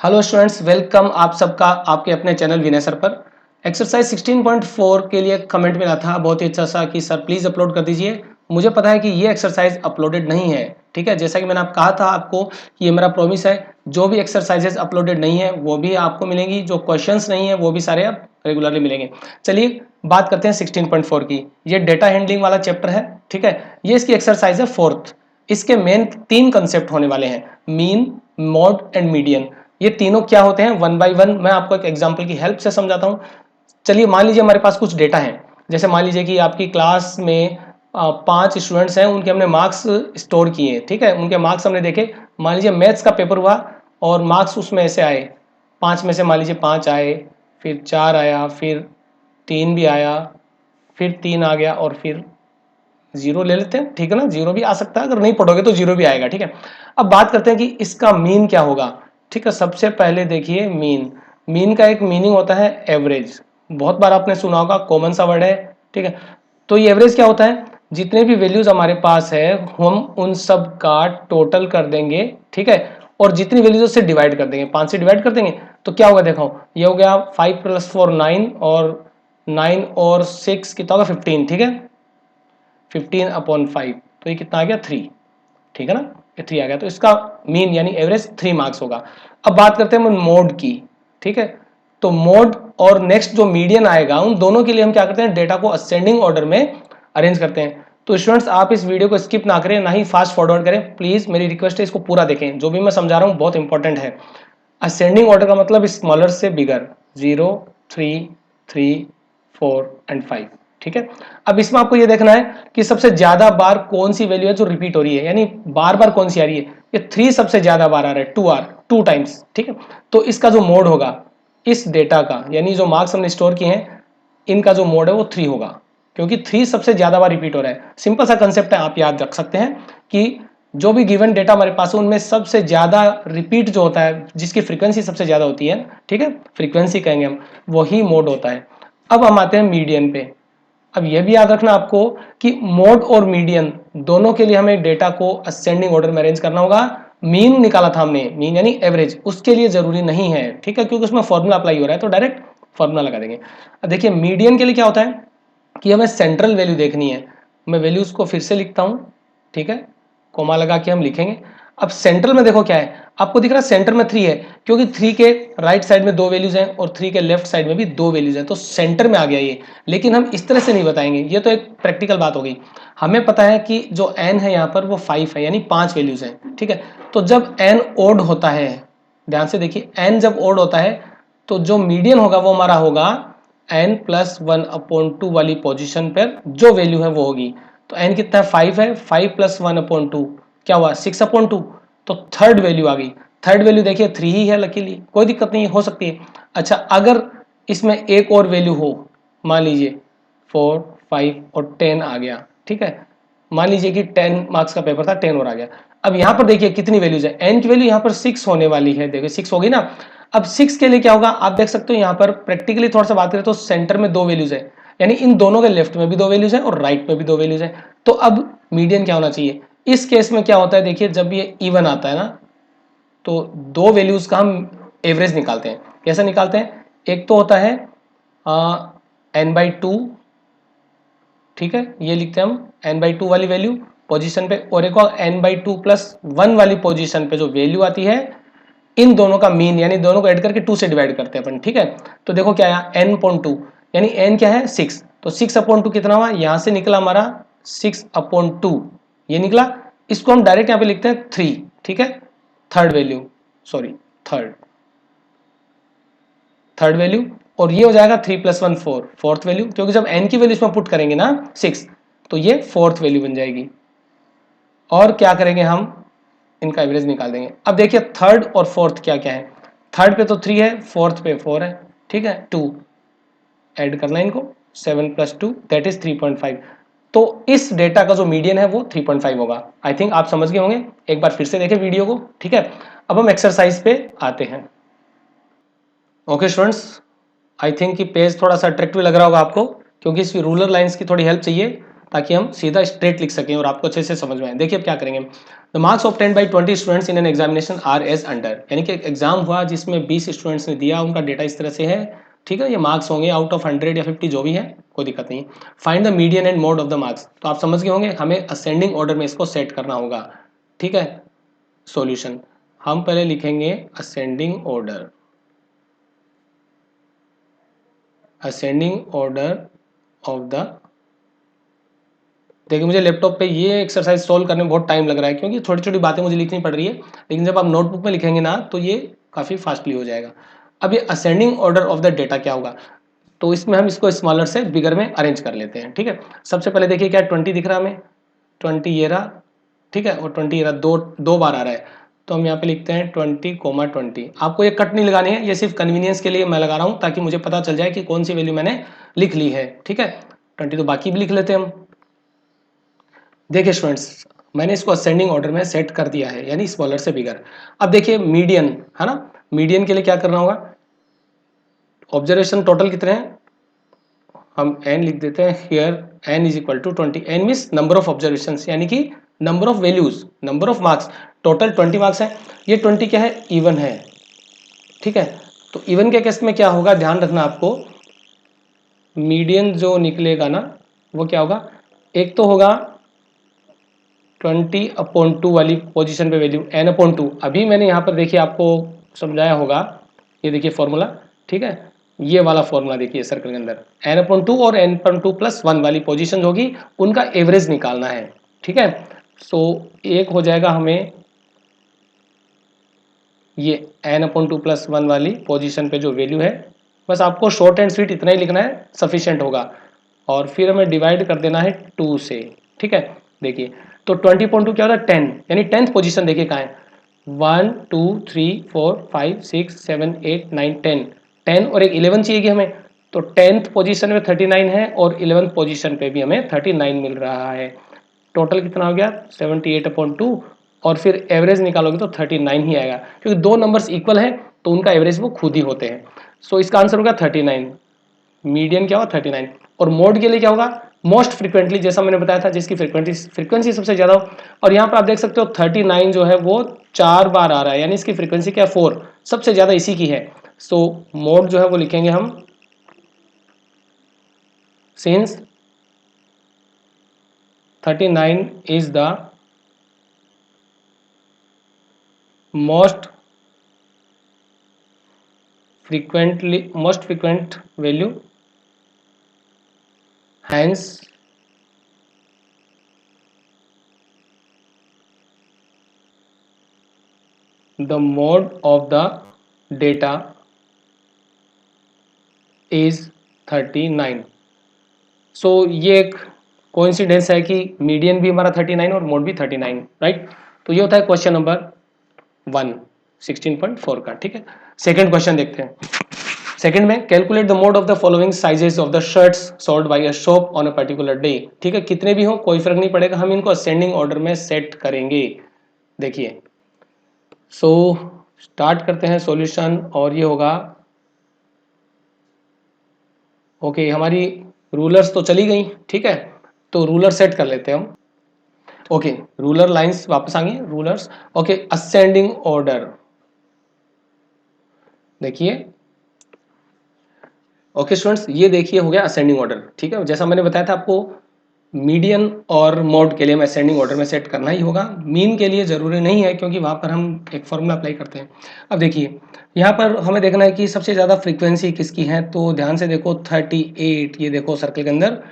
Hello students, welcome आप सबका आपके अपने चैनल विनय सर पर। एक्सरसाइज 16.4 के लिए कमेंट मिला था बहुत ही अच्छा सा कि सर प्लीज़ अपलोड कर दीजिए। मुझे पता है कि ये एक्सरसाइज अपलोडेड नहीं है, ठीक है। जैसा कि मैंने आप कहा था आपको कि ये मेरा प्रॉमिस है, जो भी एक्सरसाइजेज अपलोडेड नहीं है वो भी आपको मिलेंगी, जो क्वेश्चंस नहीं है वो भी सारे आप रेगुलरली मिलेंगे। चलिए बात करते हैं 16.4 की। ये डेटा हैंडलिंग वाला चैप्टर है, ठीक है। ये इसकी एक्सरसाइज है फोर्थ। इसके मेन 3 कंसेप्ट होने वाले हैं, मीन, मोड एंड मीडियन। ये तीनों क्या होते हैं वन बाय वन मैं आपको एक एग्जांपल की हेल्प से समझाता हूं। चलिए मान लीजिए हमारे पास कुछ डेटा है। जैसे मान लीजिए कि आपकी क्लास में 5 स्टूडेंट्स हैं, उनके हमने मार्क्स स्टोर किए, ठीक है। उनके मार्क्स हमने देखे। मान लीजिए मैथ्स का पेपर हुआ और मार्क्स उसमें ऐसे आए, 5 में से मान लीजिए 5 आए, फिर 4 आया, फिर 3 भी आया, फिर 3 आ गया और फिर 0 ले लेते हैं, ठीक है ना। 0 भी आ सकता है, अगर नहीं पढ़ोगे तो 0 भी आएगा, ठीक है। अब बात करते हैं कि इसका मीन क्या होगा, ठीक है। सबसे पहले देखिए मीन। मीन का एक मीनिंग होता है एवरेज। बहुत बार आपने सुना होगा, कॉमन सा वर्ड है, ठीक है। तो ये एवरेज क्या होता है, जितने भी वैल्यूज हमारे पास है हम उन सब का टोटल कर देंगे, ठीक है। और जितनी वैल्यूज उससे डिवाइड कर देंगे, 5 से डिवाइड कर देंगे, तो क्या होगा देखो, ये हो गया 5 + 4 9 और 9 और 6 कितना होगा 15, ठीक है। 15/5, तो ये कितना आ गया 3, ठीक है ना। ये 3 आ गया, तो इसका मीन यानी एवरेज 3 मार्क्स होगा। अब बात करते हैं मोड की, ठीक है। तो मोड और नेक्स्ट जो मीडियन आएगा उन दोनों के लिए हम क्या करते हैं, डेटा को असेंडिंग ऑर्डर में अरेंज करते हैं। तो स्टूडेंट्स आप इस वीडियो को स्किप ना करें, ना ही फास्ट फॉरवर्ड करें, प्लीज मेरी रिक्वेस्ट है इसको पूरा देखें। जो भी मैं समझा रहा हूँ बहुत इंपॉर्टेंट है। असेंडिंग ऑर्डर का मतलब स्मॉलर से बिगर, 0 3 3 4 एंड 5, ठीक है। अब इसमें आपको ये देखना है कि सबसे ज्यादा बार कौन सी वैल्यू है जो रिपीट हो रही है, यानी बार बार कौन सी आ रही है। ये 3 सबसे ज्यादा बार आ रहा है, 2 टाइम्स, ठीक है। तो इसका जो मोड होगा इस डेटा का, यानी जो मार्क्स हमने स्टोर किए हैं इनका जो मोड है वो 3 होगा, क्योंकि 3 सबसे ज्यादा बार रिपीट हो रहा है। सिंपल सा कंसेप्ट है, आप याद रख सकते हैं कि जो भी गिवन डेटा हमारे पास है उनमें सबसे ज्यादा रिपीट जो होता है, जिसकी फ्रीक्वेंसी सबसे ज्यादा होती है, ठीक है, फ्रीक्वेंसी कहेंगे हम, वही मोड होता है। अब हम आते हैं मीडियन पे। अब यह भी याद रखना आपको कि मोड और मीडियन दोनों के लिए हमें डेटा को असेंडिंग ऑर्डर में अरेंज करना होगा। मीन निकाला था हमने, मीन यानी एवरेज, उसके लिए जरूरी नहीं है, ठीक है, क्योंकि उसमें फॉर्मूला अप्लाई हो रहा है तो डायरेक्ट फॉर्मूला लगा देंगे। अब देखिए मीडियन के लिए क्या होता है कि हमें सेंट्रल वैल्यू देखनी है। मैं वैल्यूज को फिर से लिखता हूं, ठीक है, कोमा लगा के हम लिखेंगे। अब सेंट्रल में देखो क्या है, आपको दिख रहा है सेंटर में 3 है, क्योंकि 3 के राइट साइड में 2 वैल्यूज हैं और 3 के लेफ्ट साइड में भी 2 वैल्यूज हैं, तो सेंटर में आ गया ये। लेकिन हम इस तरह से नहीं बताएंगे, ये तो एक प्रैक्टिकल बात हो गई। हमें पता है कि जो n है यहाँ पर वो 5 है, यानी 5 वैल्यूज हैं, ठीक है। तो जब n ओड होता है, ध्यान से देखिए, n जब ओड होता है तो जो मीडियन होगा वो हमारा होगा n+1/2 वाली पोजीशन पर जो वैल्यू है वो होगी। तो n कितना है, 5 है, 5 + 1/2 क्या हुआ 6/2, तो थर्ड वैल्यू आ गई। थर्ड वैल्यू देखिए 3 ही है, लकीली कोई दिक्कत नहीं, हो सकती है। अच्छा अगर इसमें एक और वैल्यू हो, मान लीजिए 4 5 और 10 आ गया, ठीक है। मान लीजिए कि 10 मार्क्स का पेपर था, 10 और आ गया। अब यहाँ पर देखिए कितनी वैल्यूज है, n की वैल्यू यहाँ पर 6 होने वाली है, देखिए 6 होगी ना। अब 6 के लिए क्या होगा आप देख सकते हो, यहाँ पर प्रैक्टिकली थोड़ा सा बात करें तो सेंटर में 2 वैल्यूज है, यानी इन दोनों के लेफ्ट में भी 2 वैल्यूज है और राइट में भी 2 वैल्यूज है। तो अब मीडियन क्या होना चाहिए इस केस में, क्या होता है देखिए, जब ये इवन आता है ना तो 2 वैल्यूज का हम एवरेज निकालते हैं। कैसे निकालते हैं, एक तो होता है n/2, ठीक है, ये लिखते हैं हम n/2 वाली वैल्यू पोजीशन पे, और एक और n/2 + 1 वाली पोजीशन पे जो वैल्यू आती है, इन दोनों का मीन यानी दोनों को ऐड करके 2 से डिवाइड करते हैं अपन, ठीक है। तो देखो क्या आया n/2, यानी n क्या है 6, तो 6/2 कितना हुआ, यहां से निकला हमारा 6/2, ये निकला। इसको हम डायरेक्ट यहां पे लिखते हैं 3, ठीक है, third value, sorry third value, और ये हो जाएगा 3 + 1 4, फोर्थ वैल्यू, क्योंकि जब n की वैल्यू इसमें पुट करेंगे ना 6, तो ये फोर्थ वैल्यू बन जाएगी। और क्या करेंगे हम, इनका एवरेज निकाल देंगे। अब देखिए थर्ड और फोर्थ क्या क्या है, थर्ड पे तो 3 है, फोर्थ पे 4 है, ठीक है, 2 ऐड करना है इनको, 7 + 2 दैट इज 3.5। तो इस डेटा का जो मीडियन है वो 3.5 होगा। आई थिंक आप समझ गए होंगे, एक बार फिर से देखें वीडियो को, ठीक है। अब हम एक्सरसाइज पे आते हैं। ओके स्टूडेंट्स, आई थिंक कि पेज थोड़ा सा अट्रैक्टिव लग रहा होगा आपको, क्योंकि इसकी रूलर लाइंस की थोड़ी हेल्प चाहिए। ताकि हम सीधा स्ट्रेट लिख सकें और आपको अच्छे से समझ में आए। देखिए अब क्या करेंगे, the marks obtained by 20 students in an examination are as under, यानी कि एग्जाम हुआ जिसमें 20 स्टूडेंट्स ने दिया, उनका डेटा इस तरह से है, ठीक है, ये मार्क्स होंगे आउट ऑफ 100 या 50 जो भी है, कोई दिक्कत नहीं। Find the median and mode of the marks, तो आप समझ गए होंगे हमें असेंडिंग ऑर्डर में इसको सेट करना होगा, ठीक है। सॉल्यूशन हम पहले लिखेंगे ascending order, ascending order of the, देखिए मुझे लैपटॉप पे ये एक्सरसाइज सॉल्व करने में बहुत टाइम लग रहा है क्योंकि छोटी छोटी बातें मुझे लिखनी पड़ रही है, लेकिन जब आप नोटबुक में लिखेंगे ना तो ये काफ़ी फास्टली हो जाएगा। अब ये ascending order of the data क्या होगा, तो इसमें हम इसको स्मॉलर से बिगर में अरेंज कर लेते हैं, ठीक है। सबसे पहले देखिए क्या 20 दिख रहा है हमें, 20 ये रहा, ठीक है, और 20 ये रहा, दो बार आ रहा है, तो हम यहाँ पे लिखते हैं 20,20। आपको ये कट नहीं लगानी है, ये सिर्फ कन्वीनियंस के लिए मैं लगा रहा हूँ ताकि मुझे पता चल जाए कि कौन सी वैल्यू मैंने लिख ली है, ठीक है। 20 तो बाकी भी लिख लेते हैं हम। देखिए स्टूडेंट्स मैंने इसको असेंडिंग ऑर्डर में सेट कर दिया है, यानी स्मॉलर से बिगर। अब देखिए मीडियन है ना, मीडियन के लिए क्या करना होगा, ऑब्जर्वेशन टोटल कितने हैं, हम n लिख देते हैं here, n is equal to 20, n means number of observation, यानी कि number of values, number of marks, total 20 marks है। ये 20 क्या है, इवन है, ठीक है। तो इवन के केस में क्या होगा, ध्यान रखना आपको, मीडियन जो निकलेगा ना वो क्या होगा, एक तो होगा 20/2 वाली पोजीशन पे वैल्यू n/2, अभी मैंने यहाँ पर देखिए आपको समझाया होगा, ये देखिए फॉर्मूला, ठीक है, ये वाला फॉर्मूला देखिए सर्कल के अंदर n/2 और n/2+1 वाली पोजीशन होगी, उनका एवरेज निकालना है, ठीक है। सो एक हो जाएगा हमें ये n/2+1 वाली पोजीशन पे जो वैल्यू है, बस आपको शॉर्ट एंड स्वीट इतना ही लिखना है, सफिशिएंट होगा, और फिर हमें डिवाइड कर देना है 2 से, ठीक है। देखिए तो 20.2 क्या होता है, 10, यानी 10th पोजीशन देखिए कहाँ है, 1 2 3 4 5 6 7 8 9 10, 10 और एक 11 चाहिए हमें, तो 10th पोजीशन में 39 है और 11th पोजीशन पे भी हमें 39 मिल रहा है, टोटल कितना हो गया 78/2, और फिर एवरेज निकालोगे तो 39 ही आएगा, क्योंकि दो नंबर्स इक्वल हैं तो उनका एवरेज वो खुद ही होते हैं। सो इसका आंसर होगा 39, मीडियन क्या होगा 39। और मोड के लिए क्या होगा, मोस्ट फ्रीक्वेंटली, जैसा मैंने बताया था जिसकी फ्रीक्वेंसी सबसे ज्यादा हो, और यहाँ पर आप देख सकते हो 39 जो है वो 4 बार आ रहा है, यानी इसकी फ्रीक्वेंसी क्या है 4, सबसे ज्यादा इसी की है। सो मोड जो है वो लिखेंगे हम since 39 is the most frequent value, hence the mode of the data is 39। सो ये एक कोइंसिडेंस है कि मीडियन भी हमारा 39 और मोड भी 39, राइट। तो ये होता है क्वेश्चन नंबर 1 16.4 का, ठीक है। सेकंड क्वेश्चन देखते हैं। सेकंड में calculate the mode of the following sizes of the shirts sold by a shop on a particular day, ठीक है, कितने भी हो कोई फर्क नहीं पड़ेगा, हम इनको असेंडिंग ऑर्डर में सेट करेंगे। देखिए सो स्टार्ट करते हैं सॉल्यूशन, और ये होगा ओके, हमारी रूलर्स तो चली गई, ठीक है, तो रूलर सेट कर लेते हैं हम। ओके रूलर लाइंस वापस आ गई, रूलर्स, ओके असेंडिंग ऑर्डर, देखिए ओके स्टूडेंट्स, ये देखिए हो गया असेंडिंग ऑर्डर, ठीक है। जैसा मैंने बताया था आपको मीडियन और मोड के लिए हमें असेंडिंग ऑर्डर में सेट करना ही होगा, मीन के लिए जरूरी नहीं है क्योंकि वहां पर हम एक फॉर्मूला अप्लाई करते हैं। अब देखिए यहाँ पर हमें देखना है कि सबसे ज़्यादा फ्रीक्वेंसी किसकी है, तो ध्यान से देखो 38, ये देखो सर्कल के अंदर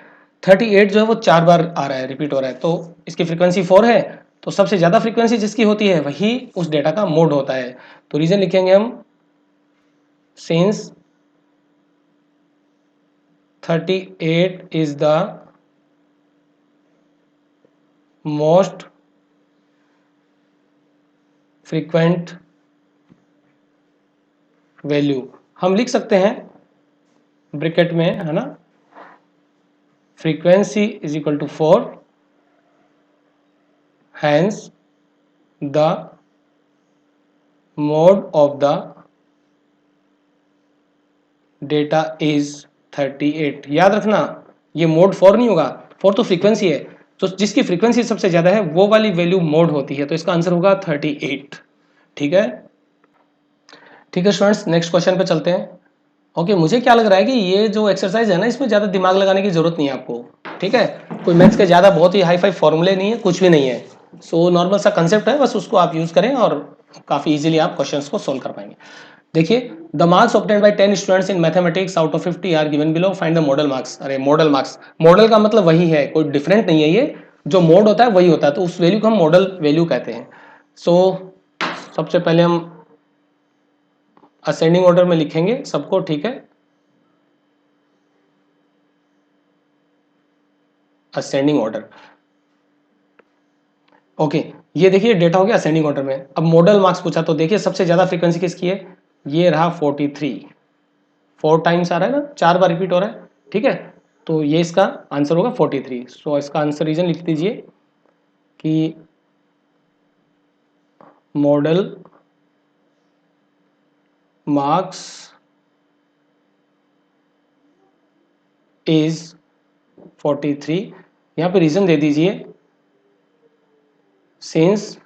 38 जो है वो 4 बार आ रहा है, रिपीट हो रहा है, तो इसकी फ्रीक्वेंसी 4 है, तो सबसे ज़्यादा फ्रीक्वेंसी जिसकी होती है वही उस डेटा का मोड होता है। तो रीजन लिखेंगे हम since 38 is the most frequent value, हम लिख सकते हैं ब्रैकेट में, है ना, frequency is equal to 4, hence the mode of the data is 38। याद रखना ये मोड 4 नहीं होगा, 4 तो फ्रीक्वेंसी है, तो जिसकी फ्रीक्वेंसी सबसे ज्यादा है वो वाली वैल्यू मोड होती है, तो इसका आंसर होगा 38। ठीक है, ठीक है स्टूडेंट्स, नेक्स्ट क्वेश्चन पे चलते हैं। ओके, मुझे क्या लग रहा है कि ये जो एक्सरसाइज है ना, इसमें ज़्यादा दिमाग लगाने की जरूरत नहीं है आपको। ठीक है, कोई मैथ्स के ज़्यादा बहुत ही हाई फाई फॉर्मूले नहीं है, कुछ भी नहीं है। सो नॉर्मल सा कंसेप्ट है, बस उसको आप यूज़ करें और काफ़ी इजीली आप क्वेश्चंस को सोल्व कर पाएंगे। देखिए, the marks obtained by 10 students in mathematics out of 50 are given below, find the model marks. अरे मॉडल मार्क्स, मॉडल का मतलब वही है, कोई डिफरेंट नहीं है, ये जो मोड होता है वही होता है, तो उस वैल्यू को हम मॉडल वैल्यू कहते हैं। सो सबसे पहले हम असेंडिंग ऑर्डर में लिखेंगे सबको। ठीक है, असेंडिंग ऑर्डर। ओके, ये देखिए डेटा हो गया असेंडिंग ऑर्डर में। अब मॉडल मार्क्स पूछा, तो देखिए सबसे ज्यादा फ्रीक्वेंसी किसकी है, ये रहा 43, 4 टाइम्स आ रहा है ना, 4 बार रिपीट हो रहा है। ठीक है, तो ये इसका आंसर होगा 43। सो इसका आंसर रीजन लिख दीजिए कि मॉडल मार्क्स इज 43। यहां पे रीजन दे दीजिए, since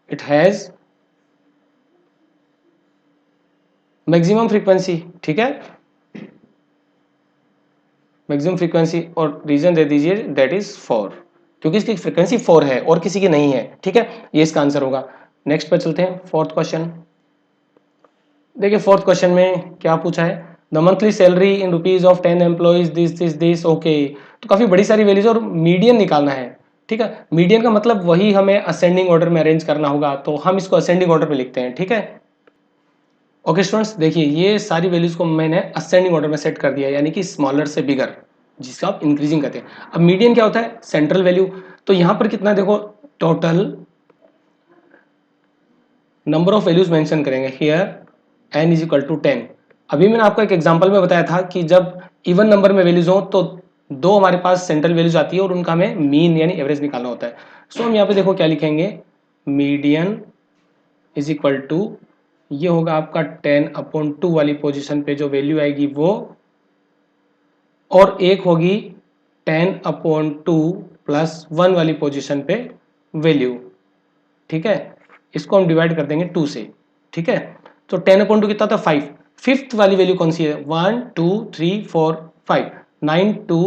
it has maximum frequency. ठीक है, मैक्सिमम फ्रीक्वेंसी, और रीजन दे दीजिए दैट इज 4, क्योंकि इसकी फ्रीक्वेंसी 4 है और किसी की नहीं है। ठीक है, ये इसका आंसर होगा। नेक्स्ट पे चलते हैं, फोर्थ क्वेश्चन। देखिए फोर्थ क्वेश्चन में क्या पूछा है, the monthly salary in rupees of 10 employees this. Okay, तो काफी बड़ी सारी वैल्यूज और मीडियन निकालना है। ठीक है, मीडियन का मतलब वही हमें असेंडिंग ऑर्डर में अरेंज करना होगा, तो हम इसको असेंडिंग ऑर्डर में लिखते हैं। ठीक है, ओके स्टूडेंट्स, देखिए ये सारी वैल्यूज को मैंने असेंडिंग ऑर्डर में सेट कर दिया, यानी कि स्मॉलर से बिगर, जिसको आप इंक्रीजिंग कहते हैं। अब मीडियन क्या होता है, सेंट्रल वैल्यू। तो यहां पर कितना देखो, total number of values mention करेंगे here, n is equal to 10। अभी मैंने आपको एक एग्जांपल में बताया था कि जब इवन नंबर में वैल्यूज हो तो दो हमारे पास सेंट्रल वैल्यूज आती है और उनका हमें मीन यानी एवरेज निकालना होता है। सो हम यहाँ पे देखो क्या लिखेंगे, मीडियन इज इक्वल टू, ये होगा आपका 10/2 वाली पोजीशन पे जो वैल्यू आएगी वो, और एक होगी 10/2 प्लस 1 वाली पोजीशन पे वैल्यू। ठीक है, इसको हम डिवाइड कर देंगे 2 से। ठीक है, तो 10/2 कितना था, 5। फिफ्थ वाली वैल्यू कौन सी है, 1 2 3 4 5, 9 2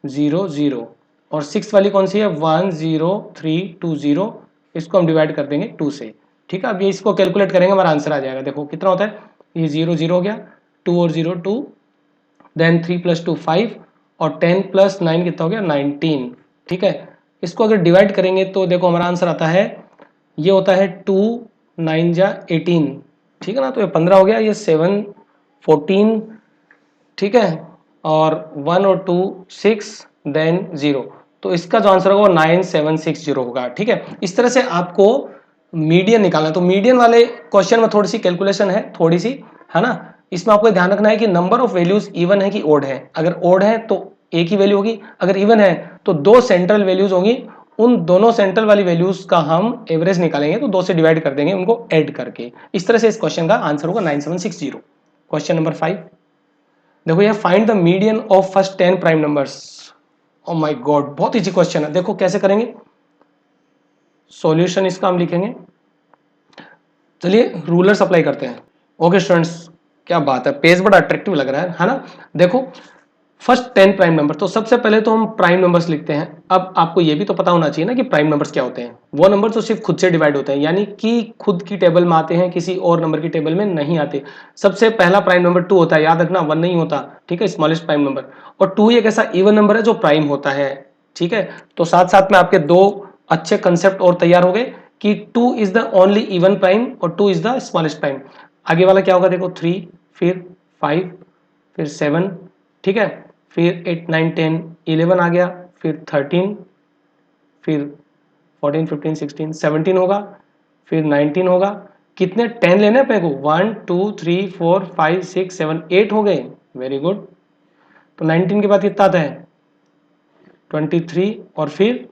0 0, और सिक्स वाली कौन सी है, 1 0 3 2 0, इसको हम डिवाइड कर देंगे 2 से। ठीक है, अब ये इसको कैलकुलेट करेंगे, हमारा आंसर आ जाएगा। देखो कितना होता है, ये 0 0 हो गया, 2 और 0 2, देन 3 + 2 5, और 10 + 9 कितना हो गया, 19। ठीक है, इसको अगर डिवाइड करेंगे तो देखो हमारा आंसर आता है, ये होता है 2 9 जा 18। ठीक है ना, तो ये 15 हो गया, ये 7 14। ठीक है, और 1 और 2 6, देन 0, तो इसका जो आंसर होगा वो 9760 होगा। ठीक है, इस तरह से आपको मीडियन निकालना है। तो मीडियन वाले क्वेश्चन में थोड़ी सी कैलकुलेशन है, थोड़ी सी, है ना। इसमें आपको ध्यान रखना है कि नंबर ऑफ वैल्यूज इवन है कि ओड है। अगर ओड है तो एक ही वैल्यू होगी, अगर इवन है तो दो सेंट्रल वैल्यूज होंगी, उन दोनों सेंट्रल वाली वैल्यूज का हम एवरेज निकालेंगे, तो 2 से डिवाइड कर देंगे उनको ऐड करके। इस तरह से इस क्वेश्चन का आंसर होगा 9760। क्वेश्चन नंबर 5, देखो ये find the median of first 10 prime numbers. Oh my God, बहुत इजी क्वेश्चन है। देखो कैसे करेंगे, सॉल्यूशन इसका हम लिखेंगे, चलिए रूलर्स अप्लाई करते हैं। ओके स्टूडेंट्स, क्या बात है, पेज बड़ा अट्रैक्टिव लग रहा है ना। देखो फर्स्ट 10 प्राइम नंबर, तो सबसे पहले तो हम प्राइम नंबर्स लिखते हैं। अब आपको ये भी तो पता होना चाहिए ना कि प्राइम नंबर्स क्या होते हैं। वो नंबर तो सिर्फ खुद से डिवाइड होते हैं, यानी कि खुद की टेबल में आते हैं, किसी और नंबर की टेबल में नहीं आते। सबसे पहला प्राइम नंबर 2 होता है, याद रखना, 1 नहीं होता। ठीक है, स्मॉलेस्ट प्राइम नंबर। और 2 एक ऐसा इवन नंबर है जो प्राइम होता है। ठीक है, तो साथ साथ में आपके दो अच्छे कंसेप्ट और तैयार हो गए कि 2 is the only even prime और 2 इज द स्मॉलेस्ट प्राइम। आगे वाला क्या होगा, देखो 3, फिर 5, फिर 7। ठीक है, फिर 8 9 10 11 आ गया, फिर 13, फिर 14 15 16 17 होगा, फिर 19 होगा। कितने 10 लेने अपने को, 1 2 3 4 5 6 7 8 हो गए। Very good. तो 19 के बाद कितना आता है, 23, और फिर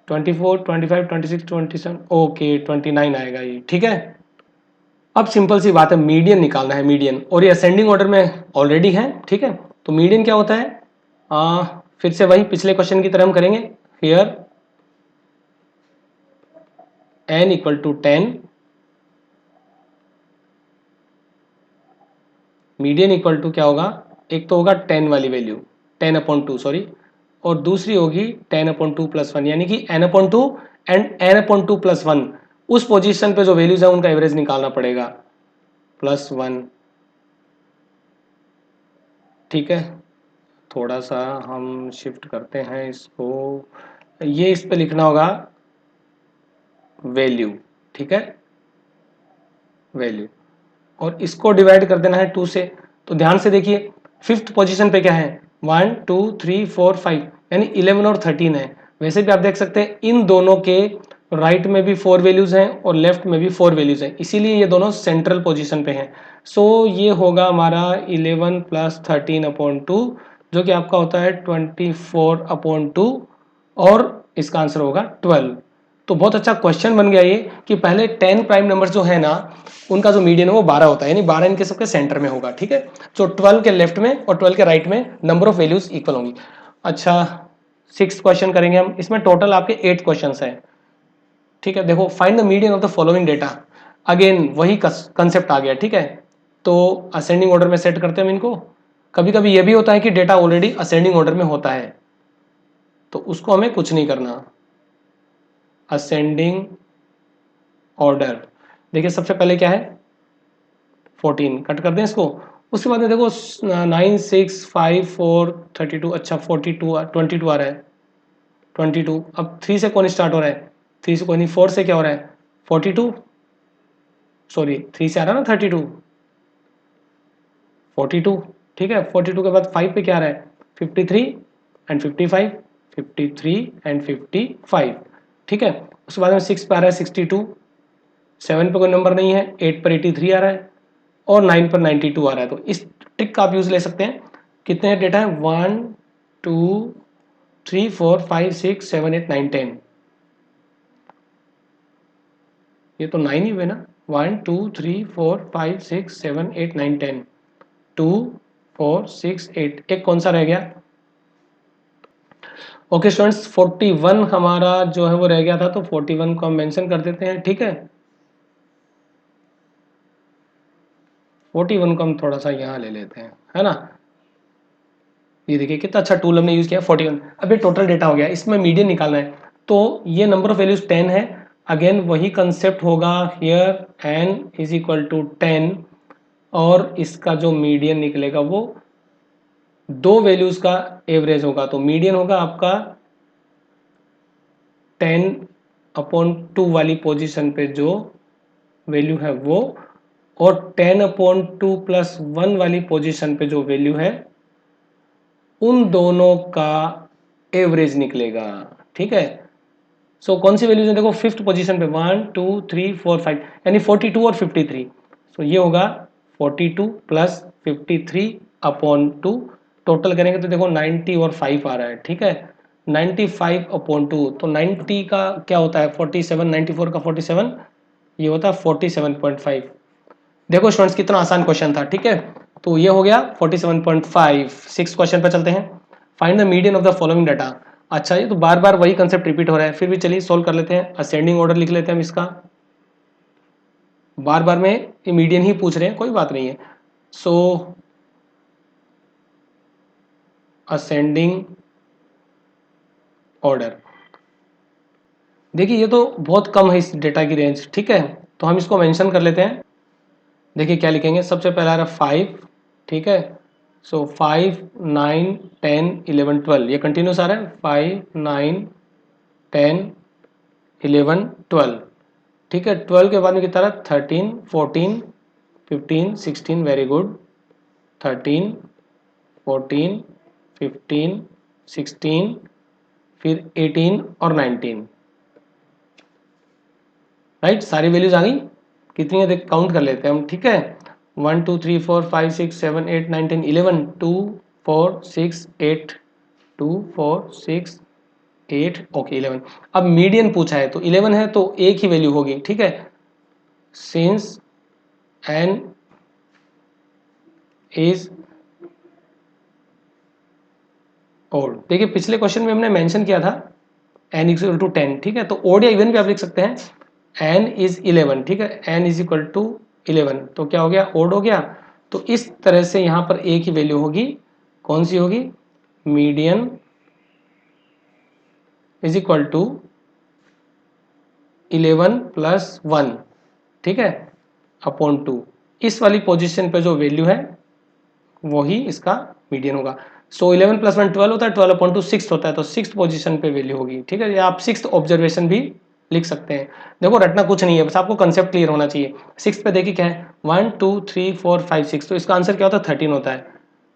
24 25 26 27, ओके 29 आएगा ये। ठीक है, अब सिंपल सी बात है, मीडियन निकालना है, मीडियन, और ये असेंडिंग ऑर्डर में ऑलरेडी है, ठीक है। तो मीडियन क्या होता है, फिर से वही पिछले क्वेश्चन की तरह हम करेंगे। Here n equal to 10, median equal to क्या होगा, एक तो होगा 10 वाली वैल्यू, 10/2 सॉरी, और दूसरी होगी 10/2 प्लस 1, यानी कि n/2 एंड n/2 प्लस 1, उस पोजीशन पे जो वैल्यूज है उनका एवरेज निकालना पड़ेगा, प्लस 1, ठीक है। थोड़ा सा हम शिफ्ट करते हैं इसको, ये इस पे लिखना होगा वैल्यू, ठीक है, वैल्यू, और इसको डिवाइड कर देना है 2 से। तो ध्यान से देखिए, फिफ्थ पोजीशन पे क्या है, 1 2 3 4 5, यानी 11 और 13 है। वैसे भी आप देख सकते हैं इन दोनों के राइट में भी 4 वैल्यूज हैं और लेफ्ट में भी 4 वैल्यूज हैं, इसीलिए ये दोनों सेंट्रल पोजीशन पे हैं। सो ये होगा हमारा 11 प्लस 13/2, जो कि आपका होता है 24/2, और इसका आंसर होगा 12। तो बहुत अच्छा क्वेश्चन बन गया ये, कि पहले 10 प्राइम नंबर जो है ना, उनका जो मीडियन है वो 12 होता है, यानी 12 इनके सबके सेंटर में होगा, ठीक है। तो 12 के लेफ्ट में और 12 के राइट में नंबर ऑफ वैल्यूज इक्वल होंगी। अच्छा, 6th क्वेश्चन करेंगे हम, इसमें टोटल आपके 8 क्वेश्चन है, ठीक है। देखो, find the median of the following data, again वही कंसेप्ट आ गया, ठीक है। तो असेंडिंग ऑर्डर में सेट करते हैं हम इनको। कभी कभी यह भी होता है कि डेटा ऑलरेडी असेंडिंग ऑर्डर में होता है, तो उसको हमें कुछ नहीं करना। असेंडिंग ऑर्डर, देखिए सबसे पहले क्या है, 14 कट कर दें इसको। उसके बाद में देखो 9 6 5 4 32, अच्छा 42 22 आ रहा है, 22। अब 3 से कौन स्टार्ट हो रहा है, 3 से कोई नहीं, 4 से क्या हो रहा है, 42, सॉरी 3 से आ रहा है ना 32, 42, ठीक है। 42 के बाद 5 पे क्या आ रहा है, 53 एंड 55, 53 एंड 55, ठीक है। उसके बाद में 6 पे आ रहा है 62, 7 पे कोई नंबर नहीं है, 8 पर 83 आ रहा है, और 9 पर 92 आ रहा है। तो इस ट्रिक का आप यूज ले सकते हैं। कितने डेटा है, 1 2 3 4 5 6 7 8 9 10, ये तो 9 ही हुए ना, 1 2 3 4 5 6 7 8 9 10, 2 4 6 8, एक कौन सा रह गया, ओके स्टूडेंट्स 41 हमारा जो है वो रह गया था, तो 41 को हम मेंशन कर देते हैं, ठीक है। 41 को हम थोड़ा सा यहाँ ले लेते हैं, है ना। ये देखिए कितना अच्छा टूल हमने यूज किया, 41। अब ये टोटल डेटा हो गया, इसमें मीडियन निकालना है, तो ये नंबर ऑफ वैल्यूज 10 है। अगेन वही कंसेप्ट होगा, here n is equal to 10, और इसका जो मीडियन निकलेगा वो दो वैल्यूज का एवरेज होगा। तो मीडियन होगा आपका 10/2 वाली पोजीशन पे जो वैल्यू है वो, और 10/2 प्लस 1 वाली पोजीशन पे जो वैल्यू है, उन दोनों का एवरेज निकलेगा, ठीक है। सो कौन सी वैल्यूज है, देखो फिफ्थ पोजीशन पे 1 2 3 4 5, यानी 42 और 53। सो ये होगा 42 प्लस 53/2, टोटल करेंगे तो देखो 90 और 5 आ रहा है, ठीक है। 95/2, तो 90 का क्या होता है 47, 94 का 47, ये होता है 47.5। देखो स्टूडेंट्स कितना आसान क्वेश्चन था, ठीक है। तो ये हो गया 47.5। 6 क्वेश्चन पे चलते हैं, find the median of the following data. अच्छा, ये तो बार बार वही कंसेप्ट रिपीट हो रहा है, फिर भी चलिए सोल्व कर लेते हैं। असेंडिंग ऑर्डर लिख लेते हैं हम इसका, बार बार में ये मीडियन ही पूछ रहे हैं, कोई बात नहीं है। सो असेंडिंग ऑर्डर, देखिए ये तो बहुत कम है इस डेटा की रेंज, ठीक है। तो हम इसको मेंशन कर लेते हैं। देखिए क्या लिखेंगे, सबसे पहला आ रहा है 5, ठीक है। सो 5 9 10 11 12, ये कंटिन्यूस आ रहा है, 5 9 10 11 12, ठीक है। 12 के बाद में कितना रहा, 13 14 15 16, वेरी गुड, 13 14 15 16, फिर 18 और 19, राइट। सारी वैल्यूज आ गई, कितनी है देख काउंट कर लेते हैं हम, ठीक है। 1 2 3 4 5 6 7 8 9 10 11, 2 4 6 8, 2 4 6 8, ओके 11। अब मीडियन पूछा है तो 11 है तो एक ही वैल्यू होगी, ठीक है। Since n is odd. देखिए पिछले क्वेश्चन में हमने मेंशन किया था n इक्वल टू 10, ठीक है, तो ओड या इवन भी आप लिख सकते हैं। n इज 11, ठीक है, n इज इक्वल टू 11, तो क्या हो गया, ओड हो गया। तो इस तरह से यहाँ पर एक ही वैल्यू होगी, कौन सी होगी, median is equal to 11 plus 1, ठीक है, अपॉन 2। इस वाली पोजीशन पे जो वैल्यू है वही इसका मीडियन होगा। सो 11 प्लस 1 12 होता है, 12 अपॉन 2 6 होता है, तो 6th पोजीशन पे वैल्यू होगी, ठीक है। या आप 6th ऑब्जर्वेशन भी लिख सकते हैं। देखो रटना कुछ नहीं है, बस आपको कंसेप्ट क्लियर होना चाहिए। 6th पे देखिए क्या है, 1 2 3 4 5 6, तो इसका आंसर क्या होता है, 13 होता है।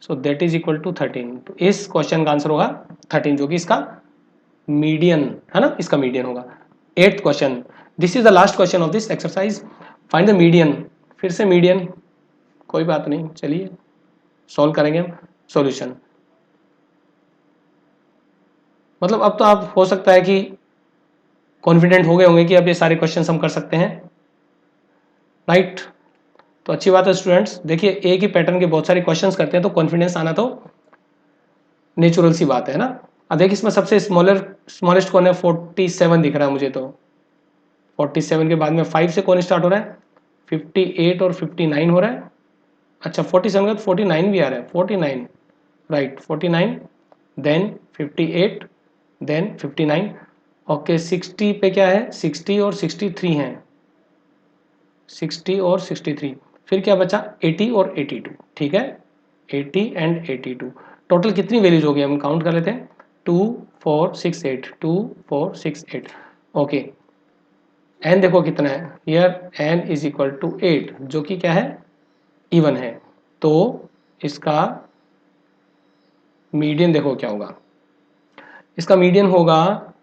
So that is equal to 13। तो इस क्वेश्चन का आंसर होगा 13, जो कि इसका मीडियन है ना, इसका मीडियन होगा। 8th question, this is the last question of this exercise, find the median. फिर से मीडियन, कोई बात नहीं, चलिए सॉल्व करेंगे हम सॉल्यूशन। मतलब अब तो आप हो सकता है कि कॉन्फिडेंट हो गए होंगे कि अब ये सारे क्वेश्चन हम कर सकते हैं, राइट। तो अच्छी बात है स्टूडेंट्स, देखिए एक ही पैटर्न के बहुत सारे क्वेश्चंस करते हैं तो कॉन्फिडेंस आना तो नेचुरल सी बात है ना। अब देखिए इसमें सबसे स्मॉलेस्ट कौन है, 47 दिख रहा है मुझे, तो 47 के बाद में 5 से कौन स्टार्ट हो रहा है, 58 और 59 हो रहा है। अच्छा 47 का 49 भी आ रहा है, 49, राइट, 49, देन 58, देन 59, ओके। 60 पे क्या है, 60 और 63 हैं, 60 और 63, फिर क्या बचा, 80 और 82, ठीक है, 80 एंड 82। टोटल कितनी वैल्यूज हो गई, हम काउंट कर लेते हैं, 2 4 6 8, 2 4 6 8, ओके। n देखो कितना है, here n is equal to 8, जो कि क्या है, इवन है। तो इसका मीडियन देखो क्या होगा, इसका मीडियन होगा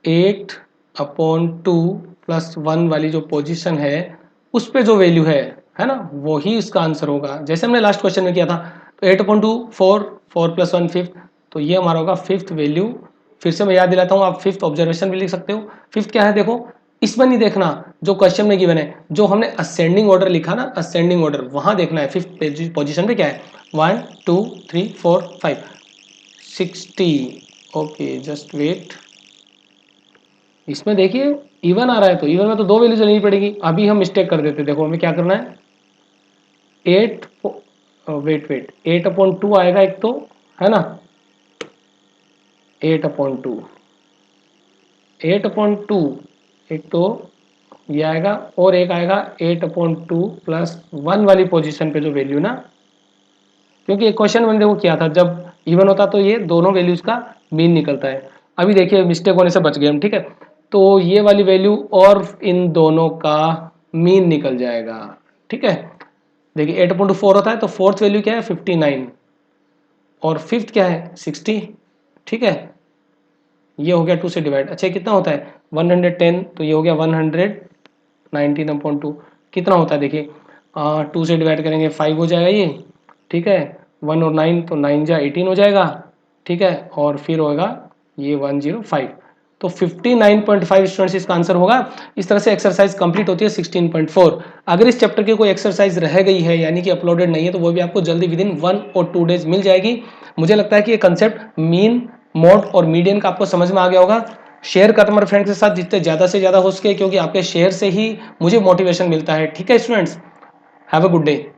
8 अपॉन 2 प्लस 1 वाली जो पोजीशन है उस पे जो वैल्यू है ना, वही इसका आंसर होगा। जैसे हमने लास्ट क्वेश्चन में किया था, तो 8 अपॉन 2 4, 4 प्लस 1 5, तो ये हमारा होगा 5th वैल्यू। फिर से मैं याद दिलाता हूँ, आप 5th ऑब्जर्वेशन भी लिख सकते हो। 5th क्या है, देखो इसमें नहीं देखना जो क्वेश्चन में गिवन है, जो हमने असेंडिंग ऑर्डर लिखा ना, असेंडिंग ऑर्डर वहां देखना है। 5th पोजीशन पे क्या है, 1 2 3 4 5 60, ओके जस्ट वेट। इसमें देखिए इवन आ रहा है, तो इवन में तो दो वैल्यू चलनी पड़ेगी। अभी हम मिस्टेक कर देते, देखो हमें क्या करना है, 8 वेट 8 अपॉन 2 आएगा एक तो, है ना, 8 अपॉन 2, 8 अपॉन 2 एक तो ये आएगा, और एक आएगा 8 अपॉन 2 प्लस 1 वाली पोजीशन पे जो वैल्यू ना, क्योंकि एक क्वेश्चन मैंने देखो किया था, जब इवन होता तो ये दोनों वैल्यूज का मीन निकलता है। अभी देखिए मिस्टेक होने से बच गए हम, ठीक है, तो ये वाली वैल्यू और इन दोनों का मीन निकल जाएगा, ठीक है। देखिए 8/4 होता है, तो 4th वैल्यू क्या है, 59, और 5th क्या है, 60, ठीक है। ये हो गया 2 से डिवाइड, अच्छा कितना होता है, 110, तो ये हो गया 119/2, कितना होता है देखिए, 2 से डिवाइड करेंगे 5 हो जाएगा ये, ठीक है, 1 और 9, तो 9 जा 18 हो जाएगा, ठीक है, और फिर होगा ये 105, तो 59.5 स्टूडेंट्स इसका आंसर होगा। इस तरह से एक्सरसाइज कंप्लीट होती है 16.4। अगर इस चैप्टर की कोई एक्सरसाइज रह गई है यानी कि अपलोडेड नहीं है, तो वो भी आपको जल्दी विद इन 1 और 2 डेज मिल जाएगी। मुझे लगता है कि ये कंसेप्ट मीन, मोड और मीडियन का आपको समझ में आ गया होगा। शेयर करना हमारे फ्रेंड्स के साथ जितने ज़्यादा से ज़्यादा हो सके, क्योंकि आपके शेयर से ही मुझे मोटिवेशन मिलता है, ठीक है students, have a good day.